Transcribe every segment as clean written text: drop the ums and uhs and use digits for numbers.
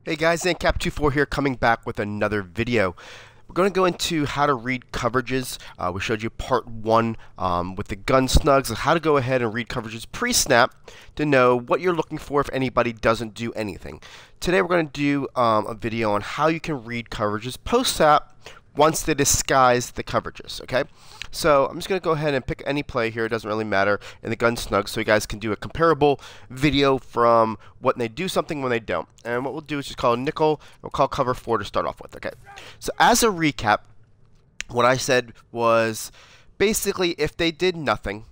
Hey guys, Cap24 here, coming back with another video. We're going to go into how to read coverages. We showed you part 1 with the gun snugs, of how to go ahead and read coverages pre-snap to know what you're looking for if anybody doesn't do anything. Today we're going to do a video on how you can read coverages post-snap once they disguise the coverages. Okay, so I'm just going to go ahead and pick any play here. It doesn't really matter in the gun snug, so you guys can do a comparable video from when they do something when they don't. And what we'll do is just call a nickel. We'll call cover 4 to start off with. Okay, so as a recap, what I said was basically if they did nothing,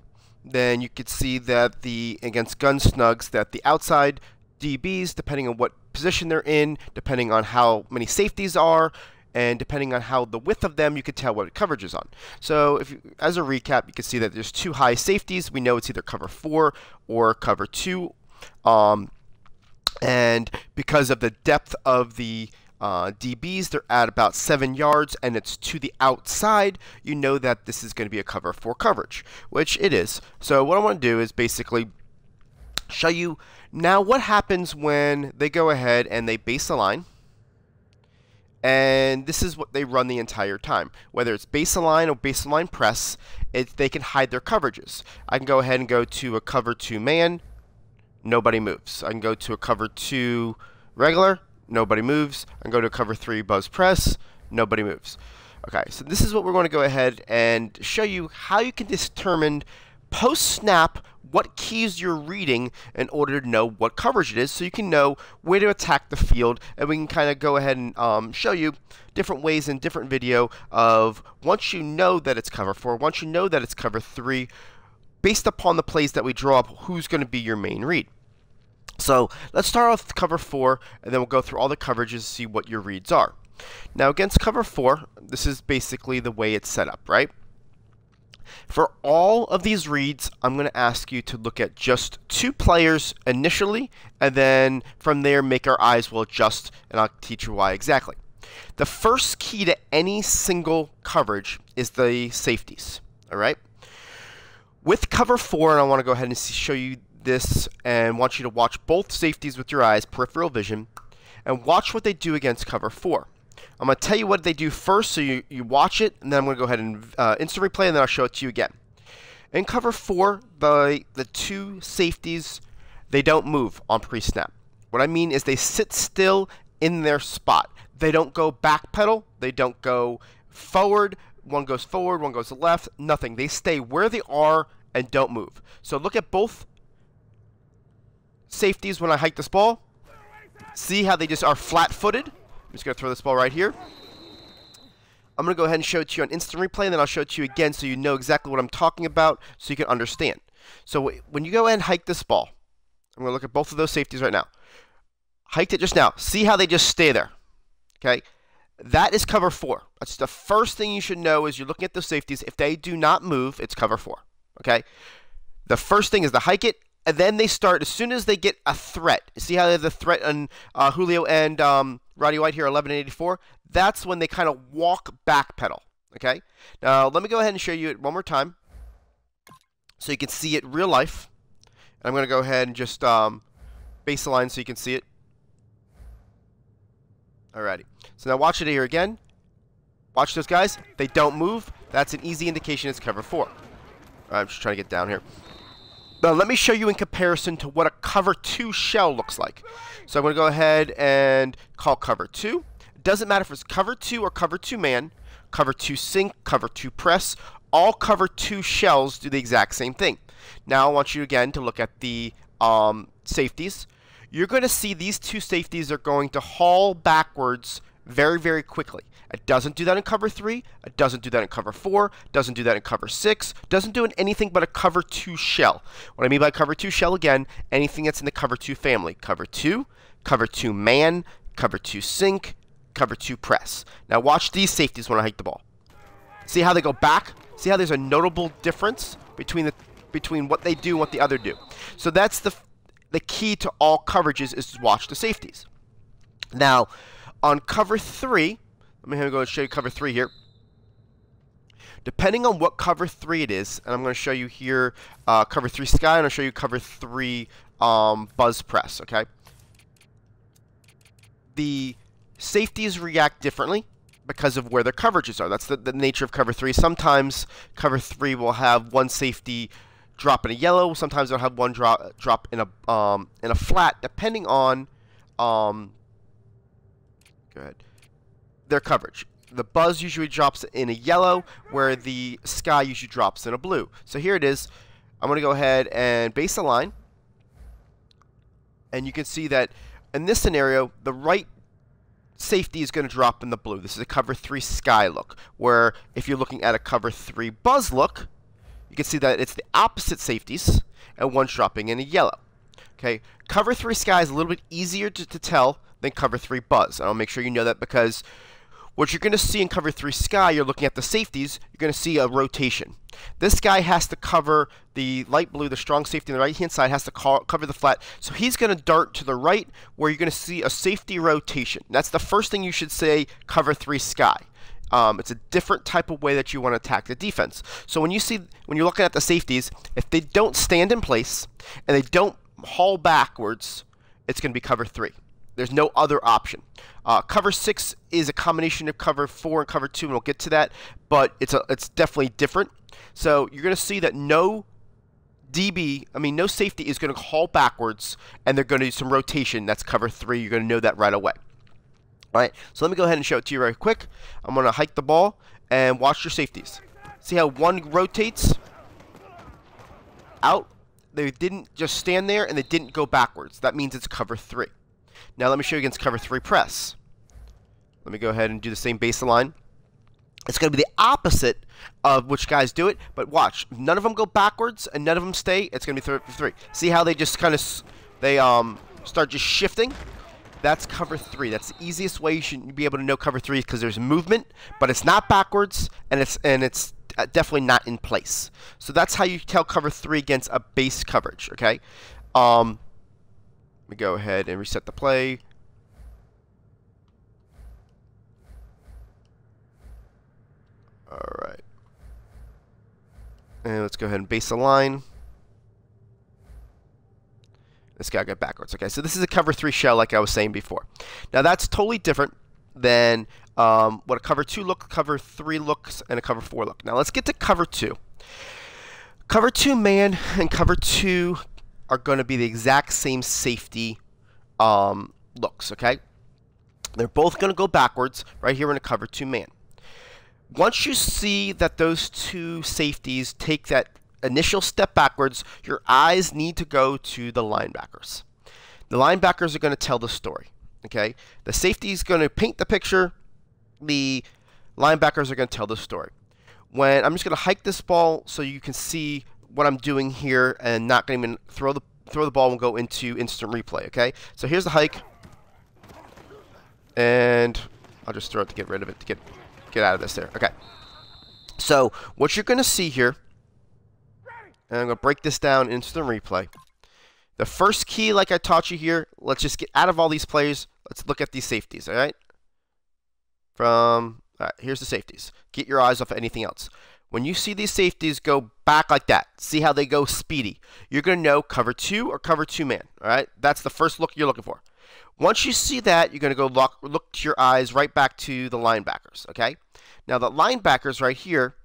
then you could see that against gun snugs that the outside DBs, depending on what position they're in, depending on how many safeties are, and depending on how the width of them, you can tell what coverage is on. So as a recap, you can see that there's 2 high safeties. We know it's either cover 4 or cover 2. And because of the depth of the DBs, they're at about 7 yards, and it's to the outside, you know that this is going to be a cover 4 coverage, which it is. So what I want to do is basically show you now what happens when they go ahead and they base a line. And this is what they run the entire time. Whether it's base align or base align press, they can hide their coverages. I can go ahead and go to a cover 2 man, nobody moves. I can go to a cover 2 regular, nobody moves. I can go to a cover 3 buzz press, nobody moves. Okay, so this is what we're going to go ahead and show you how you can determine post-snap what keys you're reading in order to know what coverage it is, so you can know where to attack the field. And we can kind of go ahead and show you different ways in different video of once you know that it's cover 4, once you know that it's cover 3, based upon the plays that we draw up, who's going to be your main read. So let's start off with cover 4, and then we'll go through all the coverages to see what your reads are. Now against cover 4, this is basically the way it's set up, right? For all of these reads, I'm going to ask you to look at just 2 players initially, and then from there make our eyes will adjust, and I'll teach you why exactly. The first key to any single coverage is the safeties. All right. With cover 4, and I want to go ahead and show you this, and want you to watch both safeties with your eyes, peripheral vision, and watch what they do against cover 4. I'm going to tell you what they do first, so you watch it, and then I'm going to go ahead and instant replay, and then I'll show it to you again. In cover 4, the 2 safeties, they don't move on pre-snap. What I mean is they sit still in their spot. They don't go backpedal. They don't go forward. One goes forward, one goes left, nothing. They stay where they are and don't move. So look at both safeties when I hike this ball. See how they just are flat-footed? I'm just going to throw this ball right here. I'm going to go ahead and show it to you on instant replay, and then I'll show it to you again so you know exactly what I'm talking about so you can understand. So when you go ahead and hike this ball, I'm going to look at both of those safeties right now. Hiked it just now. See how they just stay there. Okay? That is cover 4. That's the first thing you should know is you're looking at those safeties. If they do not move, it's cover 4. Okay? The first thing is to hike it, and then they start, as soon as they get a threat. See how they have the threat on Julio and Roddy White here, 1184? That's when they kind of walk backpedal. Okay? Now, let me go ahead and show you it one more time so you can see it real life. And I'm going to go ahead and just base the line so you can see it. Alrighty. So now watch it here again. Watch those guys. They don't move. That's an easy indication it's cover 4. I'm just trying to get down here. Now let me show you in comparison to what a cover 2 shell looks like. So I'm going to go ahead and call cover 2. It doesn't matter if it's cover 2 or cover 2 man, cover 2 sink, cover 2 press. All cover 2 shells do the exact same thing. Now I want you again to look at the safeties. You're going to see these 2 safeties are going to haul backwards very, very quickly. It doesn't do that in cover 3. It doesn't do that in cover 4. It doesn't do that in cover 6. It doesn't do anything but a cover 2 shell. What I mean by cover 2 shell, again, anything that's in the cover 2 family. Cover 2 man, cover 2 sink, cover 2 press. Now watch these safeties when I hike the ball. See how they go back? See how there's a notable difference between what they do and what the other do. So that's the key to all coverages is to watch the safeties. Now, on cover 3, let me go and show you cover 3 here. Depending on what cover 3 it is, and I'm going to show you here cover 3 sky, and I'll show you cover 3 buzz press, okay? the safeties react differently because of where their coverages are. That's the nature of cover 3. Sometimes cover 3 will have one safety drop in a yellow. Sometimes they'll have one drop in a flat, depending on go ahead, their coverage. The buzz usually drops in a yellow, where the sky usually drops in a blue. So here it is. I'm going to go ahead and base a line, and you can see that in this scenario, the right safety is going to drop in the blue. This is a cover 3 sky look, where if you're looking at a cover 3 buzz look, you can see that it's the opposite safeties, and one's dropping in a yellow. Okay, cover 3 sky is a little bit easier to tell than cover 3 buzz. And I'll make sure you know that, because what you're going to see in cover 3 sky, you're looking at the safeties, you're going to see a rotation. This guy has to cover the light blue, the strong safety on the right-hand side, has to cover the flat. So he's going to dart to the right, where you're going to see a safety rotation. That's the first thing you should say, cover 3 sky. It's a different type of way that you want to attack the defense. So when you're looking at the safeties, if they don't stand in place and they don't haul backwards, it's going to be cover 3. There's no other option. Cover 6 is a combination of cover 4 and cover 2, and we'll get to that, but it's definitely different. So you're going to see that no safety is going to haul backwards, and they're going to do some rotation. That's cover 3. You're going to know that right away. All right, so let me go ahead and show it to you right quick. I'm going to hike the ball and watch your safeties. See how one rotates out? They didn't just stand there, and they didn't go backwards. That means it's cover 3. Now let me show you against cover 3 press. Let me go ahead and do the same baseline. It's going to be the opposite of which guys do it, but watch. None of them go backwards, and none of them stay. It's going to be 3. See how they just kind of start just shifting? That's cover 3. That's the easiest way you should be able to know cover 3, because there's movement, but it's not backwards, and it's definitely not in place. So that's how you tell cover 3 against a base coverage. Okay. Let me go ahead and reset the play. All right. And let's go ahead and base a line. This guy got backwards. Okay, so this is a cover 3 shell, like I was saying before. Now that's totally different than what a cover 2 look, cover 3 looks, and a cover 4 look. Now let's get to cover 2. Cover 2 man and cover 2 are going to be the exact same safety looks. Okay, they're both going to go backwards right here in a cover 2 man. Once you see that those two safeties take that initial step backwards, your eyes need to go to the linebackers. The linebackers are going to tell the story. Okay, the safety is going to paint the picture. The linebackers are going to tell the story. When I'm just going to hike this ball so you can see what I'm doing here, and not going to even throw the ball and go into instant replay. Okay, so here's the hike, and I'll just throw it to get rid of it, to get out of this there. Okay, so what you're going to see here, and I'm going to break this down in instant replay. The first key, like I taught you here, let's just get out of all these players. Let's look at these safeties, all right? All right, here's the safeties. Get your eyes off of anything else. When you see these safeties go back like that, see how they go speedy, you're going to know cover 2 or cover 2 man, all right? That's the first look you're looking for. Once you see that, you're going to go look to your eyes right back to the linebackers, okay? Now, the linebackers right here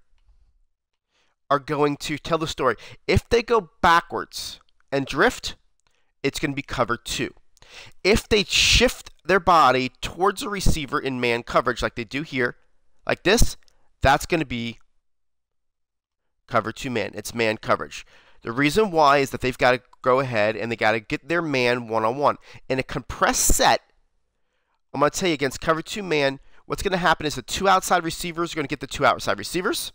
are going to tell the story. If they go backwards and drift, it's going to be cover 2. If they shift their body towards a receiver in man coverage like they do here, like this, that's going to be cover 2 man. It's man coverage. The reason why is that they've got to go ahead and they got to get their man one-on-one. In a compressed set, I'm going to tell you, against cover 2 man, what's going to happen is the 2 outside receivers are going to get the 2 outside receivers.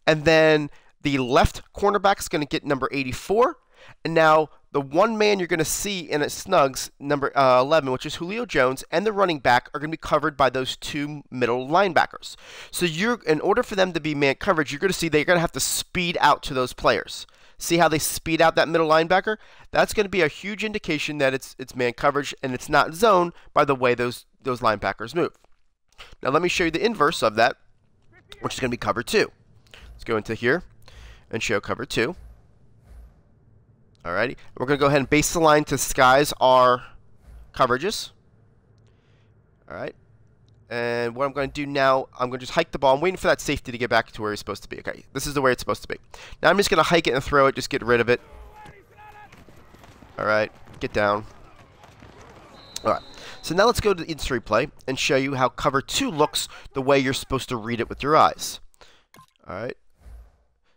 And then the left cornerback is going to get number 84. And now the one man you're going to see in it snugs, number 11, which is Julio Jones, and the running back are going to be covered by those 2 middle linebackers. So in order for them to be man coverage, you're going to see they're going to have to speed out to those players. See how they speed out that middle linebacker? That's going to be a huge indication that it's man coverage, and it's not zone by the way those linebackers move. Now let me show you the inverse of that, which is going to be cover 2. Let's go into here and show cover 2. Alrighty, we're going to go ahead and base the line to skies our coverages. All right. And what I'm going to do now, I'm going to just hike the ball. I'm waiting for that safety to get back to where it's supposed to be. Okay, this is the way it's supposed to be. Now I'm just going to hike it and throw it, just get rid of it. All right, get down. All right, so now let's go to the instant replay and show you how cover 2 looks the way you're supposed to read it with your eyes. All right.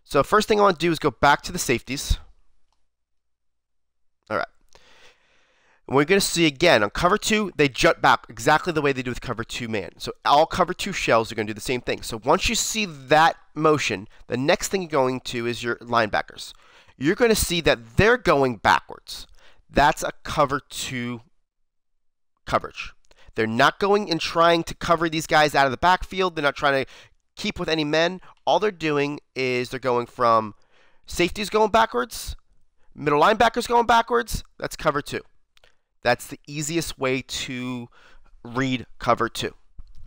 So first thing I want to do is go back to the safeties. All right. And we're going to see again on cover 2, they jut back exactly the way they do with cover 2 man. So all cover 2 shells are going to do the same thing. So once you see that motion, the next thing you're going to is your linebackers. You're going to see that they're going backwards. That's a cover 2 coverage. They're not going and trying to cover these guys out of the backfield. They're not trying to keep with any men. All they're doing is they're going from safeties going backwards, middle linebackers going backwards. That's cover 2. That's the easiest way to read cover 2.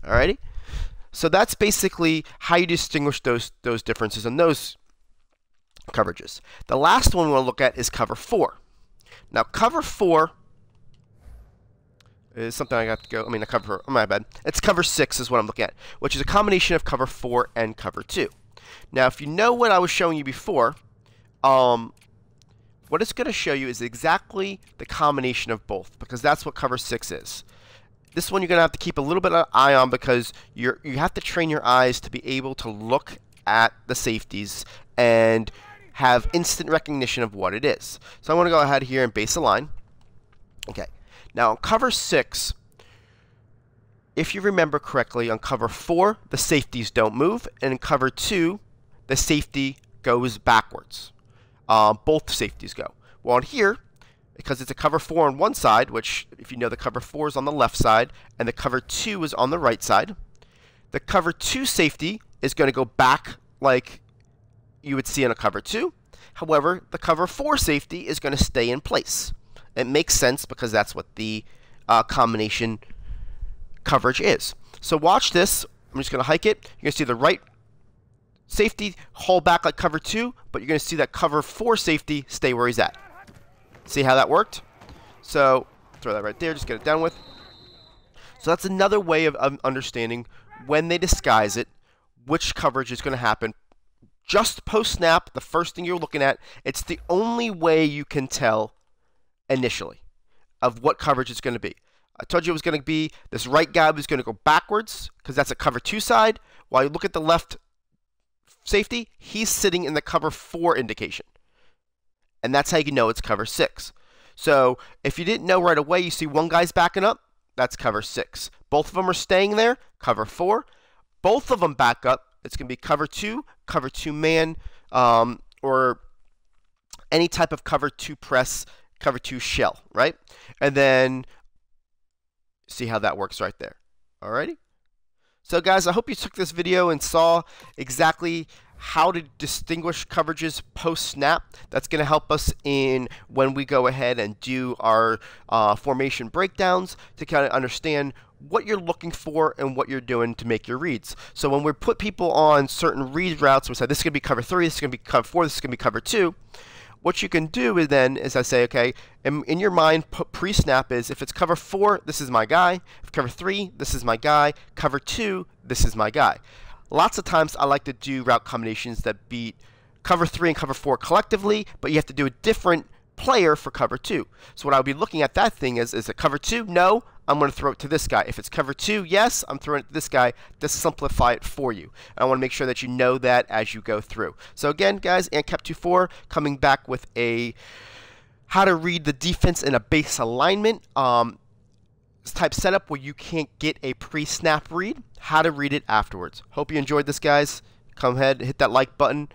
Alrighty? So that's basically how you distinguish those differences in those coverages. The last one we want to look at is cover 4. Now, cover 4 is something I got to go. I mean, a cover. Oh, my bad. It's cover 6 is what I'm looking at, which is a combination of cover 4 and cover 2. Now, if you know what I was showing you before, what it's going to show you is exactly the combination of both, because that's what cover 6 is. This one you're going to have to keep a little bit of an eye on, because you have to train your eyes to be able to look at the safeties and have instant recognition of what it is. So I want to go ahead here and base align. Okay. Now on cover 6, if you remember correctly, on cover 4, the safeties don't move, and in cover 2, the safety goes backwards. Both safeties go. Well, on here, because it's a cover 4 on one side, which if you know the cover 4 is on the left side, and the cover 2 is on the right side, the cover 2 safety is going to go back like you would see in a cover 2. However, the cover 4 safety is going to stay in place. It makes sense because that's what the combination coverage is. So watch this. I'm just going to hike it. You're going to see the right safety hold back like cover 2, but you're going to see that cover 4 safety stay where he's at. See how that worked? So throw that right there, just get it down with. So that's another way of understanding when they disguise it, which coverage is going to happen. Just post snap, the first thing you're looking at, it's the only way you can tell initially of what coverage it's going to be. I told you it was going to be this right guy was going to go backwards because that's a cover 2 side, while you look at the left safety, he's sitting in the cover 4 indication. And that's how you know it's cover 6. So if you didn't know right away, you see one guy's backing up, that's cover 6. Both of them are staying there, cover 4. Both of them back up, it's going to be cover 2 man, or any type of cover 2 press, cover 2 shell, right? And then see how that works right there. Alrighty? So guys, I hope you took this video and saw exactly how to distinguish coverages post-snap. That's going to help us in when we go ahead and do our formation breakdowns to kind of understand what you're looking for and what you're doing to make your reads. So when we put people on certain read routes, we say this is going to be cover 3, this is going to be cover 4, this is going to be cover 2. What you can do is then is I say, okay, in your mind, pre-snap is if it's cover 4, this is my guy. If cover 3, this is my guy. Cover 2, this is my guy. Lots of times I like to do route combinations that beat cover 3 and cover 4 collectively, but you have to do a different player for cover 2. So what I would be looking at that thing is it cover 2? No, I'm going to throw it to this guy. If it's cover 2, yes, I'm throwing it to this guy to simplify it for you. And I want to make sure that you know that as you go through. So again, guys, ANCAP 2.4 coming back with a how to read the defense in a base alignment type setup where you can't get a pre-snap read, how to read it afterwards. Hope you enjoyed this, guys. Come ahead, hit that like button,